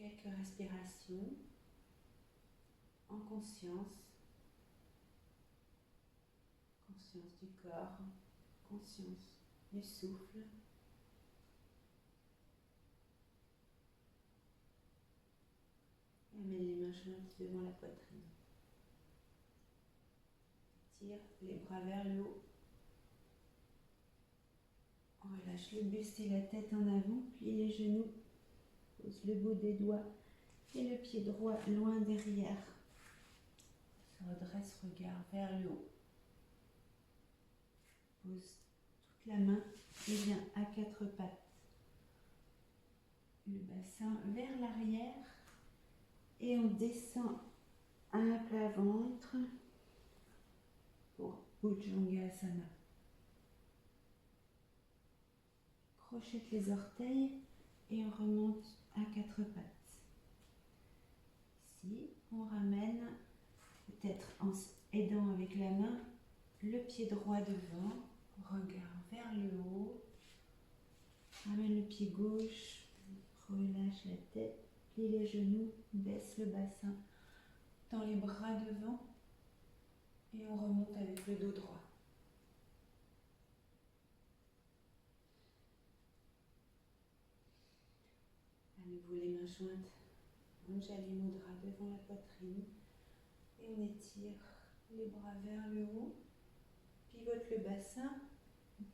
Quelques respirations en conscience. Conscience du corps, conscience du souffle. Et mets les mains jointes devant la poitrine. Tire les bras vers le haut. Relâche le buste et la tête en avant, plie les genoux. Pose le bout des doigts et le pied droit loin derrière. Se redresse, regard vers le haut. Pose toute la main et viens à quatre pattes. Le bassin vers l'arrière et on descend à plat ventre pour Bhujangasana. Crochette les orteils et on remonte à quatre pattes. Ici, on ramène, peut-être en aidant avec la main, le pied droit devant, regard vers le haut. Ramène le pied gauche, relâche la tête, plie les genoux, baisse le bassin, tend les bras devant et on remonte avec le dos droit. À nouveau les mains jointes, Anjali Mudra devant la poitrine et on étire les bras vers le haut, pivote le bassin,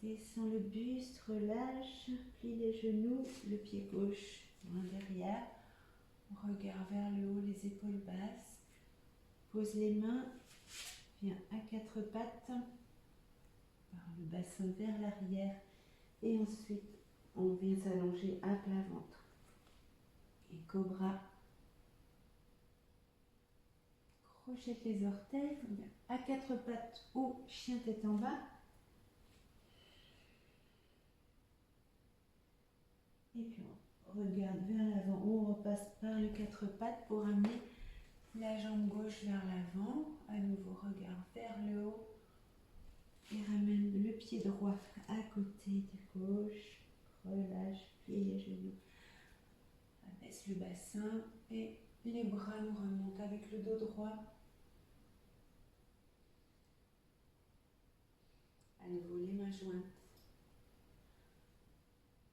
descend le buste, relâche, plie les genoux, le pied gauche loin derrière, regard vers le haut, les épaules basses, pose les mains, viens à quatre pattes, par le bassin vers l'arrière et ensuite on vient s'allonger à plat ventre. Et cobra, crochette les orteils, on vient à quatre pattes ou chien tête en bas. Et puis on regarde vers l'avant ou on repasse par les quatre pattes pour amener la jambe gauche vers l'avant. À nouveau, regard vers le haut et ramène le pied droit à côté du gauche. Relâche, plie les genoux. Abaisse le bassin et les bras nous remontent avec le dos droit. À nouveau, les mains jointes.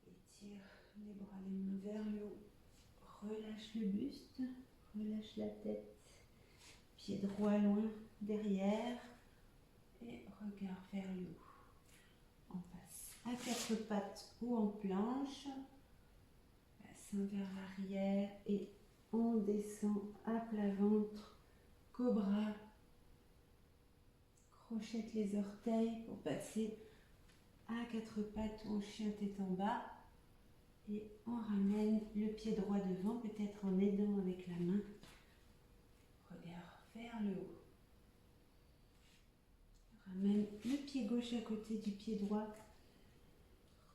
Étire les bras, les mains vers le haut. Relâche le buste, relâche la tête. Pied droit loin derrière et regard vers le haut. On passe à quatre pattes ou en planche. Bassin vers l'arrière et on descend à plat ventre. Cobra. Crochette les orteils pour passer à quatre pattes ou chien tête en bas. Et on ramène le pied droit devant, peut-être en aidant avec la main. Regard vers le haut. Ramène le pied gauche à côté du pied droit.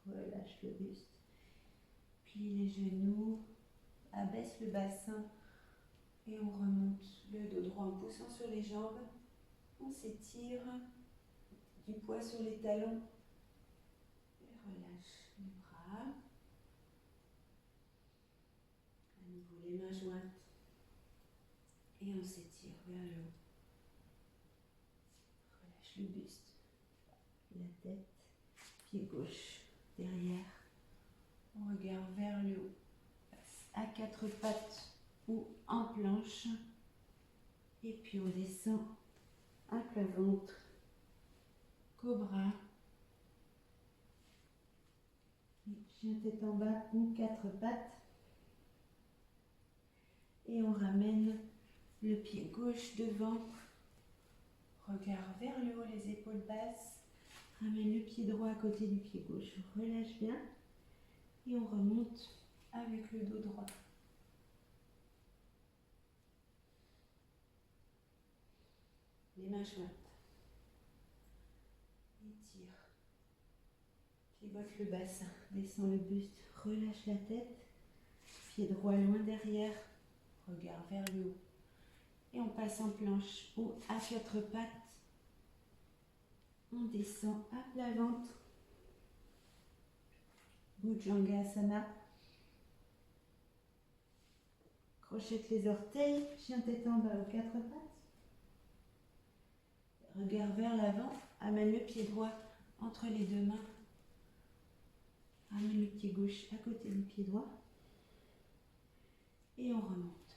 Relâche le buste. Plie les genoux. Abaisse le bassin. Et on remonte le dos droit en poussant sur les jambes. On s'étire. Du poids sur les talons. Et relâche les bras. À nouveau les mains jointes. Et on s'étire vers le haut. Relâche le buste. La tête. Pied gauche derrière. On regarde vers le haut. Passe à quatre pattes ou en planche. Et puis on descend à plat ventre. Cobra. Chien tête en bas ou quatre pattes. Et on ramène le pied gauche devant. Regard vers le haut, les épaules basses. Ramène le pied droit à côté du pied gauche. Relâche bien. Et on remonte avec le dos droit. Les mains jointes. Étire. Pivote le bassin. Descend le buste. Relâche la tête. Pied droit loin derrière. Regard vers le haut. Et on passe en planche ou à quatre pattes. On descend à plat ventre. Bhujangasana. Crochette les orteils, chien tête en bas aux quatre pattes. Regard vers l'avant, amène le pied droit entre les deux mains. Amène le pied gauche à côté du pied droit. Et on remonte.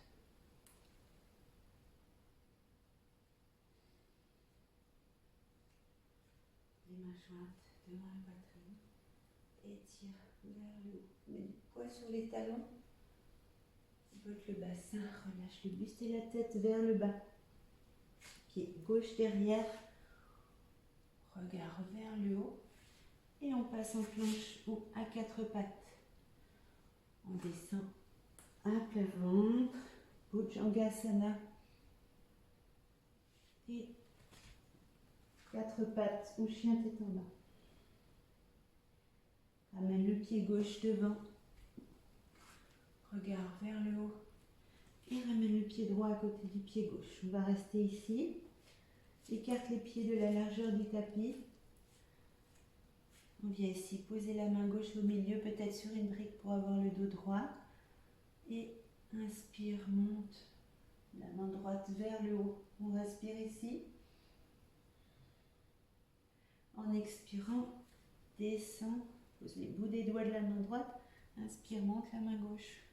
Les mains jointes devant la poitrine. Étire vers le haut. Mets du poids sur les talons. Vote le bassin, relâche le buste et la tête vers le bas. Pied gauche derrière. Regard vers le haut. Et on passe en planche ou à quatre pattes. On descend à plat ventre. Bhujangasana. Et quatre pattes ou chien tête en bas. Amène le pied gauche devant. Regard vers le haut. Et ramène le pied droit à côté du pied gauche. On va rester ici. Écarte les pieds de la largeur du tapis. On vient ici poser la main gauche au milieu, peut-être sur une brique pour avoir le dos droit. Et inspire, monte la main droite vers le haut. On respire ici. En expirant, descend, pose les bouts des doigts de la main droite. Inspire, monte la main gauche.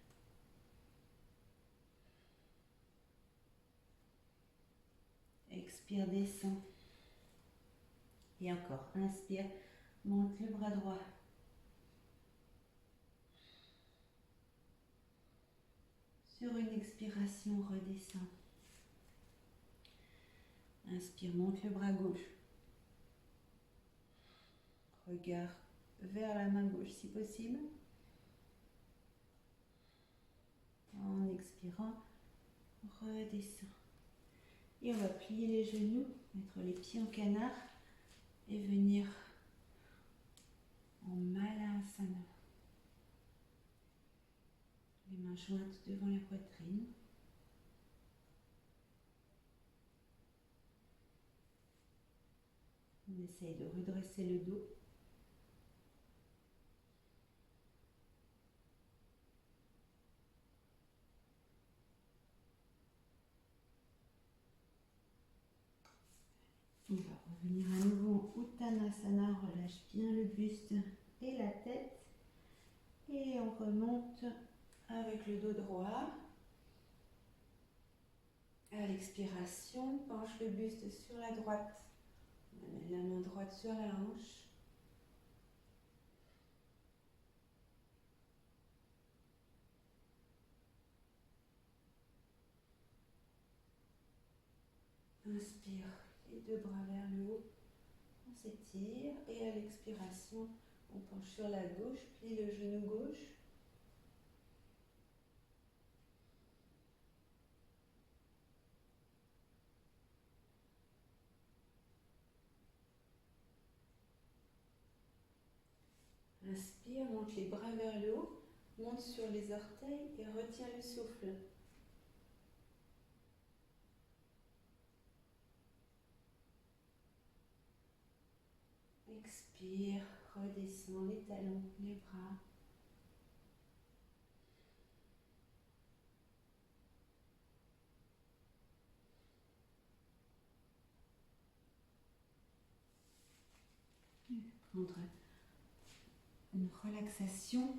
Expire, descend. Et encore, inspire, monte le bras droit. Sur une expiration, redescend. Inspire, monte le bras gauche. Regard vers la main gauche si possible. En expirant, redescend. Et on va plier les genoux, mettre les pieds en canard et venir en Malasana. Les mains jointes devant la poitrine. On essaye de redresser le dos. On va revenir à nouveau en Uttanasana, relâche bien le buste et la tête. Et on remonte avec le dos droit. À l'expiration, penche le buste sur la droite. On amène la main droite sur la hanche. Inspire, les deux bras vers le haut. On s'étire et à l'expiration, on penche sur la gauche, plie le genou gauche. Inspire, monte les bras vers le haut, monte sur les orteils et retiens le souffle. Expire, redescends les talons, les bras. Prendre une relaxation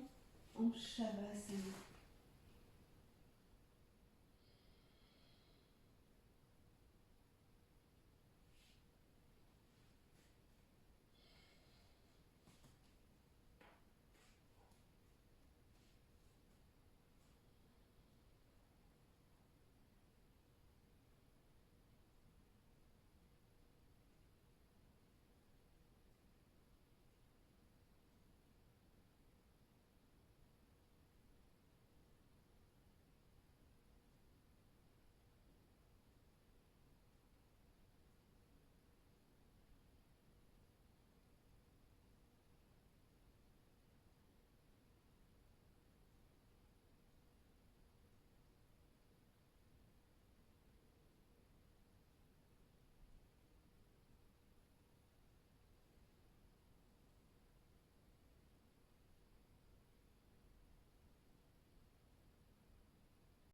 en Shavasana.